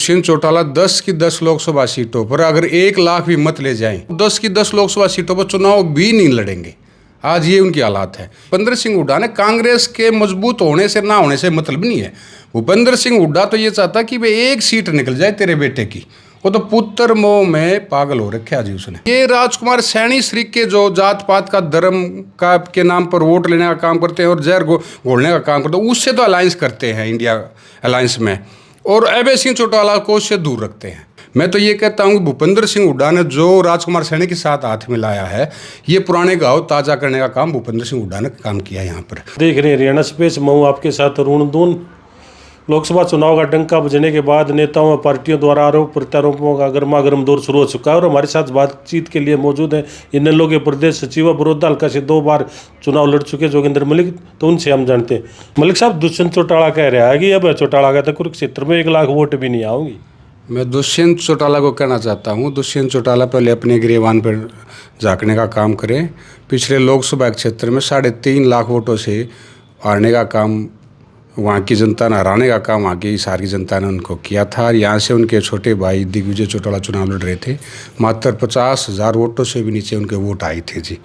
दुष्यंत चौटाला 10 की 10 लोकसभा सीटों पर अगर 1 लाख भी मत ले जाएं, 10 की 10 लोकसभा सीटों पर चुनाव भी नहीं लड़ेंगे। आज ये उनकी हालात है। भूपेंद्र सिंह हुड्डा ने कांग्रेस के मजबूत होने से ना होने से मतलब नहीं है। भूपेंद्र सिंह हुड्डा तो ये चाहता कि वे एक सीट निकल जाए तेरे बेटे की। वो तो पुत्र मोह में पागल हो रखा जी उसने। ये राजकुमार सैनी श्रीक के जो जात पात का धर्म का के नाम पर वोट लेने का काम करते हैं और जहर घोलने का काम करते हैं, उससे तो अलायंस करते हैं इंडिया अलायंस में, और अभय सिंह चौटाला को उससे दूर रखते हैं। मैं तो ये कहता हूँ कि भूपेंद्र सिंह हुड्डा ने जो राजकुमार सैनी के साथ हाथ मिलाया है, ये पुराने घाव ताजा करने का काम भूपेंद्र सिंह हुड्डा ने काम किया। यहाँ पर देख रहे हैं हरियाणा स्पेस मऊ आपके साथ ऋणधून लोकसभा चुनाव का डंका बजने के बाद नेताओं और पार्टियों द्वारा आरोप प्रत्यारोपों का गर्मा गर्म दौर शुरू हो चुका है और हमारे साथ बातचीत के लिए मौजूद है इनेलो के प्रदेश सचिव बड़ौदा हल्का से 2 बार चुनाव लड़ चुके जोगिंदर मलिक। तो उनसे हम जानते हैं। मलिक साहब, दुष्यंत चौटाला कह रहा है कि अब चौटाला का तो कुरुक्षेत्र में 1 लाख वोट भी नहीं आऊंगी। मैं दुष्यंत चौटाला को कहना चाहता हूँ, दुष्यंत चौटाला पहले अपने गिरेबान पर झाँकने का काम करें। पिछले लोकसभा क्षेत्र में 3.5 लाख वोटों से हारने का काम, वहाँ की जनता ने हराने का काम वहाँ की हिसार की जनता ने उनको किया था। और यहाँ से उनके छोटे भाई दिग्विजय चौटाला चुनाव लड़ रहे थे, मात्र 50,000 वोटों से भी नीचे उनके वोट आए थे जी।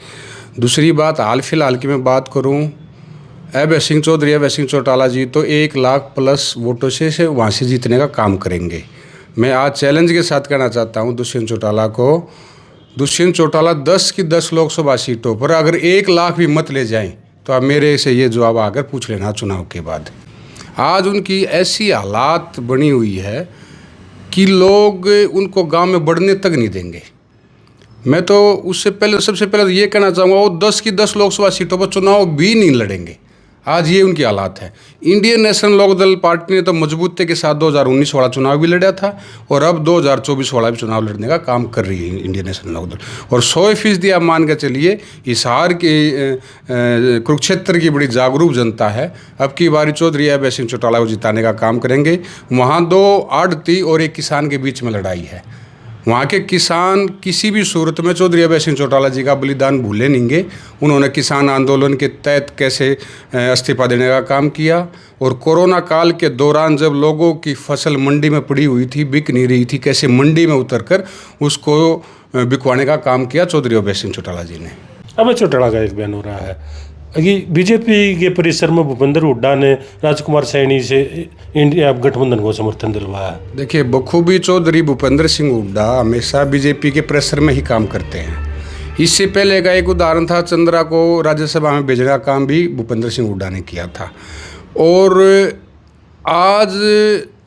दूसरी बात, हाल फिलहाल की मैं बात करूँ, अभय सिंह चौटाला जी तो 1 लाख प्लस वोटों से वहाँ से जीतने का काम करेंगे। मैं आज चैलेंज के साथ कहना चाहता हूँ दुष्यंत चौटाला को, दुष्यंत चौटाला 10 की 10 लोकसभा सीटों पर अगर 1 लाख भी मत ले जाएं, तो आप मेरे से ये जवाब आकर पूछ लेना चुनाव के बाद। आज उनकी ऐसी हालात बनी हुई है कि लोग उनको गांव में बढ़ने तक नहीं देंगे। मैं तो उससे पहले सबसे पहले ये कहना चाहूँगा, वो 10 की 10 लोकसभा सीटों पर चुनाव भी नहीं लड़ेंगे। आज ये उनकी हालात है। इंडियन नेशनल लोकदल पार्टी ने तो मजबूती के साथ 2019 वाला चुनाव भी लड़ा था और अब 2024 वाला भी चुनाव लड़ने का काम कर रही है इंडियन नेशनल लोकदल। और 100% आप मान के चलिए, हिसार के कुरुक्षेत्र की बड़ी जागरूक जनता है। अब की बारी चौधरी अभय सिंह चौटाला को जिताने का काम करेंगे। वहाँ 2 आढ़ती और एक किसान के बीच में लड़ाई है। वहाँ के किसान किसी भी सूरत में चौधरी अभय सिंह चौटाला जी का बलिदान भूले नहींगे। उन्होंने किसान आंदोलन के तहत कैसे इस्तीफा देने का काम किया, और कोरोना काल के दौरान जब लोगों की फसल मंडी में पड़ी हुई थी, बिक नहीं रही थी, कैसे मंडी में उतरकर उसको बिकवाने का काम किया चौधरी अभय सिंह चौटाला जी ने। अभय चौटाला का एक बयान हो रहा है कि बीजेपी के परिसर में भूपेंद्र हुड्डा ने राजकुमार सैनी से इंडिया गठबंधन को समर्थन दिलवाया। देखिए, बखूबी चौधरी भूपेंद्र सिंह हुड्डा हमेशा बीजेपी के प्रेशर में ही काम करते हैं। इससे पहले का एक उदाहरण था, चंद्रा को राज्यसभा में भेजने का काम भी भूपेंद्र सिंह हुड्डा ने किया था। और आज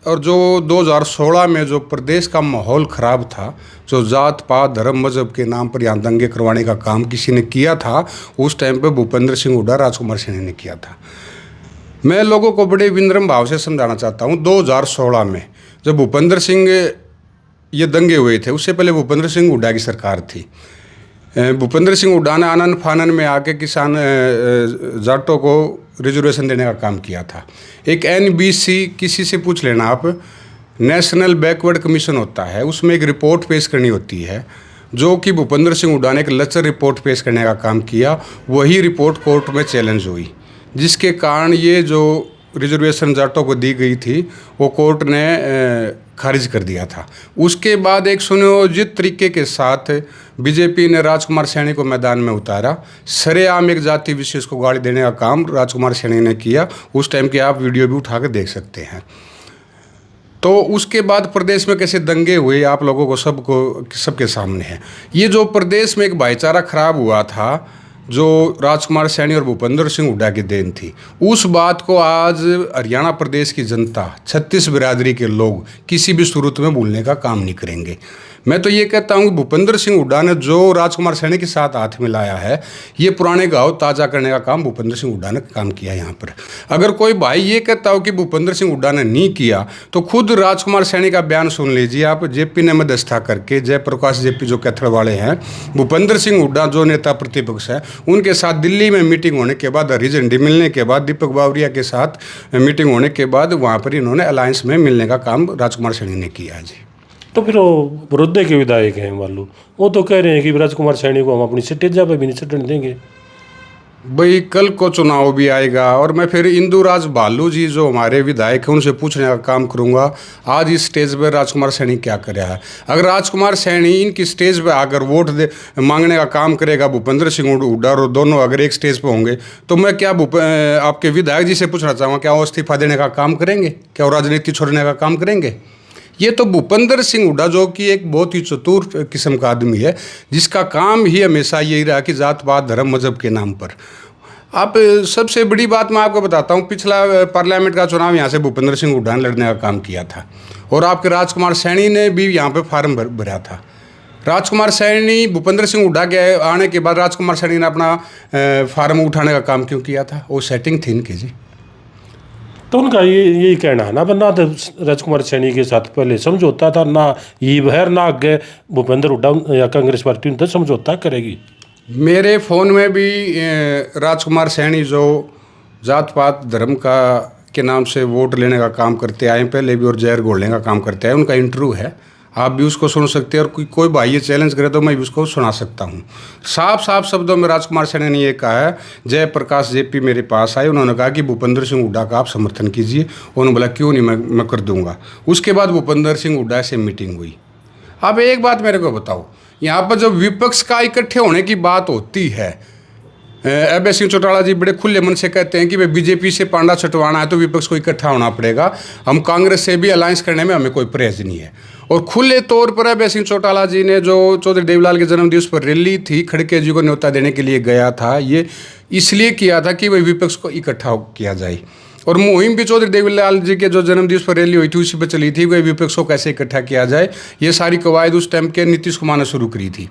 और जो 2016 में जो प्रदेश का माहौल ख़राब था, जो जात पात धर्म मजहब के नाम पर यहाँ दंगे करवाने का काम किसी ने किया था, उस टाइम पे भूपेंद्र सिंह हुड्डा राजकुमार सैनी ने किया था। मैं लोगों को बड़े विनम्र भाव से समझाना चाहता हूँ, 2016 में जब भूपेंद्र सिंह ये दंगे हुए थे, उससे पहले भूपेंद्र सिंह हुड्डा की सरकार थी। भूपेंद्र सिंह हुड्डा ने आनन फानन में आके किसान जाटों को रिजर्वेशन देने का काम किया था। एक NBC, किसी से पूछ लेना आप, नेशनल बैकवर्ड कमीशन होता है, उसमें एक रिपोर्ट पेश करनी होती है, जो कि भूपेंद्र सिंह हुड्डा ने एक लचर रिपोर्ट पेश करने का काम किया। वही रिपोर्ट कोर्ट में चैलेंज हुई, जिसके कारण ये जो रिजर्वेशन जाटों को दी गई थी वो कोर्ट ने खारिज कर दिया था। उसके बाद एक सुनियोजित तरीके के साथ बीजेपी ने राजकुमार सैनी को मैदान में उतारा। सरेआम एक जाति विशेष को गाली देने का काम राजकुमार सैनी ने किया। उस टाइम की आप वीडियो भी उठा कर देख सकते हैं। तो उसके बाद प्रदेश में कैसे दंगे हुए, आप लोगों को सबके सामने है। ये जो प्रदेश में एक भाईचारा खराब हुआ था, जो राजकुमार सैनी और भूपेंद्र सिंह हुड्डा की देन थी, उस बात को आज हरियाणा प्रदेश की जनता, 36 बिरादरी के लोग किसी भी सूरत में भूलने का काम नहीं करेंगे। मैं तो ये कहता हूँ कि भूपेंद्र सिंह हुड्डा ने जो राजकुमार सैनी के साथ हाथ मिलाया है, ये पुराने घाव ताज़ा करने का काम भूपेंद्र सिंह हुड्डा ने काम किया। यहाँ पर अगर कोई भाई ये कहता हो कि भूपेंद्र सिंह हुड्डा ने नहीं किया, तो खुद राजकुमार सैनी का बयान सुन लीजिए आप। जेपी ने मध्यस्थता करके, जयप्रकाश जेपी जो कैथड़ वाले हैं, भूपेंद्र सिंह हुड्डा जो नेता प्रतिपक्ष है, उनके साथ दिल्ली में मीटिंग होने के बाद, हरी झंडी मिलने के बाद, दीपक बावरिया के साथ मीटिंग होने के बाद, वहाँ पर इन्होंने अलायंस में मिलने का काम राजकुमार सैनी ने किया जी। तो फिर वो बड़ौदा के विधायक हैं मालूम, वो तो कह रहे हैं कि राजकुमार सैनी को हम अपनी स्टेजा पे भी नहीं चढ़ने देंगे। भाई कल को चुनाव भी आएगा और मैं फिर इंदुराज बालू जी जो हमारे विधायक हैं उनसे पूछने का काम करूंगा आज इस स्टेज पर राजकुमार सैनी क्या कर रहा है। अगर राजकुमार सैनी इनकी स्टेज पर आकर वोट दे मांगने का काम करेगा भूपेंद्र सिंह हुड्डा और दोनों अगर एक स्टेज पर होंगे तो मैं क्या आपके विधायक जी से पूछना चाहूँगा, क्या वो इस्तीफा देने का काम करेंगे, क्या वो राजनीति छोड़ने का काम करेंगे? ये तो भूपेंद्र सिंह हुड्डा जो कि एक बहुत ही चतुर किस्म का आदमी है, जिसका काम ही हमेशा यही रहा कि जात पात धर्म मजहब के नाम पर। आप सबसे बड़ी बात मैं आपको बताता हूँ, पिछला पार्लियामेंट का चुनाव यहाँ से भूपेंद्र सिंह हुड्डा ने लड़ने का काम किया था और आपके राजकुमार सैनी ने भी यहाँ पे फार्म भरा था। राजकुमार सैनी भूपेंद्र सिंह हुड्डा के आने के बाद राजकुमार सैनी ने अपना फार्म उठाने का काम क्यों किया था? वो सेटिंग थी इनकी जी। तो उनका यही कहना है ना, ना तो राजकुमार सैनी के साथ पहले समझौता था, ना ये बहर ना आगे भूपेंद्र हुड्डा या कांग्रेस पार्टी उनसे समझौता करेगी। मेरे फ़ोन में भी राजकुमार सैनी जो जात पात धर्म का के नाम से वोट लेने का काम करते आए पहले भी और जहर घोलने का काम करते आए, उनका इंटरव्यू है, आप भी उसको सुन सकते हैं। और कोई भाई ये चैलेंज करे तो मैं भी उसको सुना सकता हूँ। साफ साफ शब्दों में राजकुमार सैनी ने ये कहा है, जयप्रकाश जेपी मेरे पास आए, उन्होंने कहा कि भूपेंद्र सिंह हुड्डा का आप समर्थन कीजिए। उन्होंने बोला क्यों नहीं, मैं कर दूंगा। उसके बाद भूपेंद्र सिंह हुड्डा से मीटिंग हुई। अब एक बात मेरे को बताओ, यहाँ पर जब विपक्ष का इकट्ठे होने की बात होती है, अभय सिंह चौटाला जी बड़े खुले मन से कहते हैं कि भाई बीजेपी से पांडा छटवाना है तो विपक्ष को इकट्ठा होना पड़ेगा, हम कांग्रेस से भी अलायंस करने में हमें कोई परहेज नहीं है। और खुले तौर पर अभय सिंह चौटाला जी ने जो चौधरी देवीलाल के जन्मदिवस पर रैली थी, खड़गे जी को न्योता देने के लिए गया था, ये इसलिए किया था कि भाई विपक्ष को इकट्ठा किया जाए। और मुहिम भी चौधरी देवीलाल जी के जो जन्मदिवस पर रैली हुई थी उसी पर चली थी, वही विपक्ष को कैसे इकट्ठा किया जाए, ये सारी कवायद उस टाइम के नीतीश कुमार ने शुरू करी थी।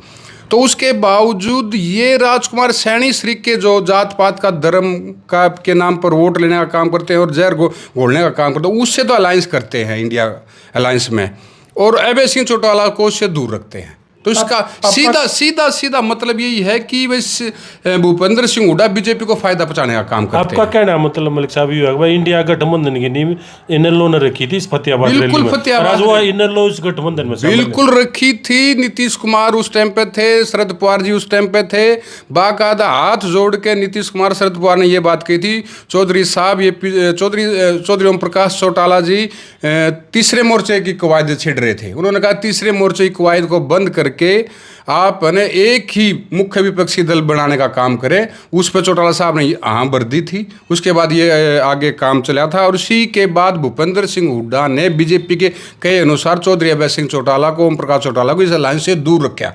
तो उसके बावजूद ये राजकुमार सैनी श्री के जो जात पात का धर्म का के नाम पर वोट लेने का काम करते हैं और जहर घोलने का काम करते हैं, उससे तो अलायंस करते हैं इंडिया अलायंस में, और अभय सिंह चौटाला को उससे दूर रखते हैं। तो इसका सीधा मतलब यही है कि भूपेंद्र सिंह हुड्डा बीजेपी को फायदा पहुंचाने का काम करते हैं। आपका कहना मतलब मलिक साहब ये है इंडिया गठबंधन की नींव इनेलो ने रखी थी इस फतेहाबाद रैली में। बिल्कुल फतेहाबाद इनेलो इस गठबंधन में बिल्कुल रखी थी। नीतीश कुमार उस टाइम पे थे, शरद पवार जी उस टाइम पे थे। बाकायदा हाथ जोड़ के नीतीश कुमार शरद पवार ने ये बात कही थी, चौधरी साहब ये चौधरी ओम प्रकाश चौटाला जी तीसरे मोर्चे की कवायद छेड़ रहे थे। उन्होंने कहा तीसरे मोर्चे की कवायद को बंद करके आप एक ही मुख्य विपक्षी दल बनाने का काम करें। उस पर चौटाला साहब ने हाँ भर दी थी। उसके बाद ये आगे काम चला था और उसी के बाद भूपेंद्र सिंह हुड्डा ने बीजेपी के कहे अनुसार चौधरी अभय सिंह चौटाला को, ओम प्रकाश चौटाला को इस अलायंस से दूर रखा।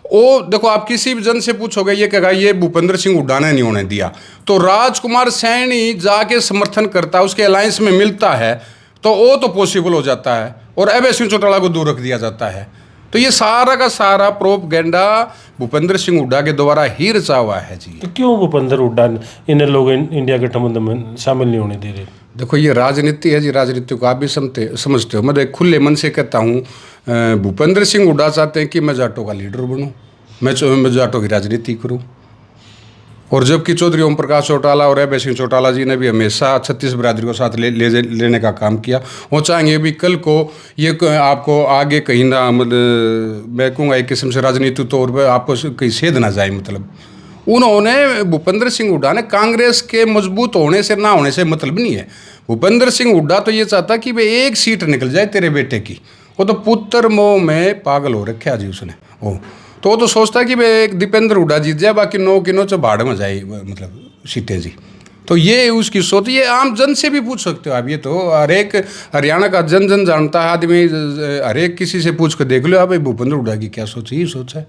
ओ देखो, आप किसी भी जन से पूछोगे ये कहेगा ये भूपेंद्र सिंह हुड्डा ने नहीं होने दिया। तो राजकुमार सैनी जाके समर्थन करता है, उसके अलायंस में मिलता है तो वो तो पॉसिबल हो जाता है और अभय सिंह चौटाला को दूर रख दिया जाता है। तो ये सारा का सारा प्रोपगेंडा भूपेंद्र सिंह हुड्डा के द्वारा ही रचा हुआ है जी। तो क्यों भूपेंद्र हुड्डा इन्हें लोग इंडिया गठबंधन में शामिल नहीं होने दे रहे? देखो ये राजनीति है जी, राजनीति को आप भी समझते हो। मैं खुले मन से कहता हूँ, भूपेंद्र सिंह हुड्डा चाहते हैं कि मैं जाटों का लीडर बनूँ, मैं जाटों की राजनीति करूँ। और जबकि चौधरी ओम प्रकाश चौटाला और अभय सिंह चौटाला जी ने भी हमेशा छत्तीस बिरादरी को साथ लेने का काम किया। वो चाहेंगे भी कल को ये आपको आगे कहीं ना, मतलब मैं कहूँगा एक किस्म से राजनीतिक तौर पर आपको कहीं सेध ना जाए। मतलब उन्होंने भूपेंद्र सिंह हुड्डा ने कांग्रेस के मजबूत होने से ना होने से मतलब नहीं है। भूपेंद्र सिंह हुड्डा तो ये चाहता कि भाई एक सीट निकल जाए तेरे बेटे की। वो तो पुत्र मोह में पागल हो रखा जी उसने। तो वो तो सोचता है कि भाई एक दीपेंद्र हुड्डा जीत जाए, बाकी 9 की 9 भाड़ में जाए मतलब सीटें जी। तो ये उसकी सोच। ये आम जन से भी पूछ सकते हो आप। ये तो हर एक हरियाणा का जन जानता है आदमी, हर एक किसी से पूछ कर देख लो आप भूपेंद्र हुड्डा की क्या सोच है। ये सोच है।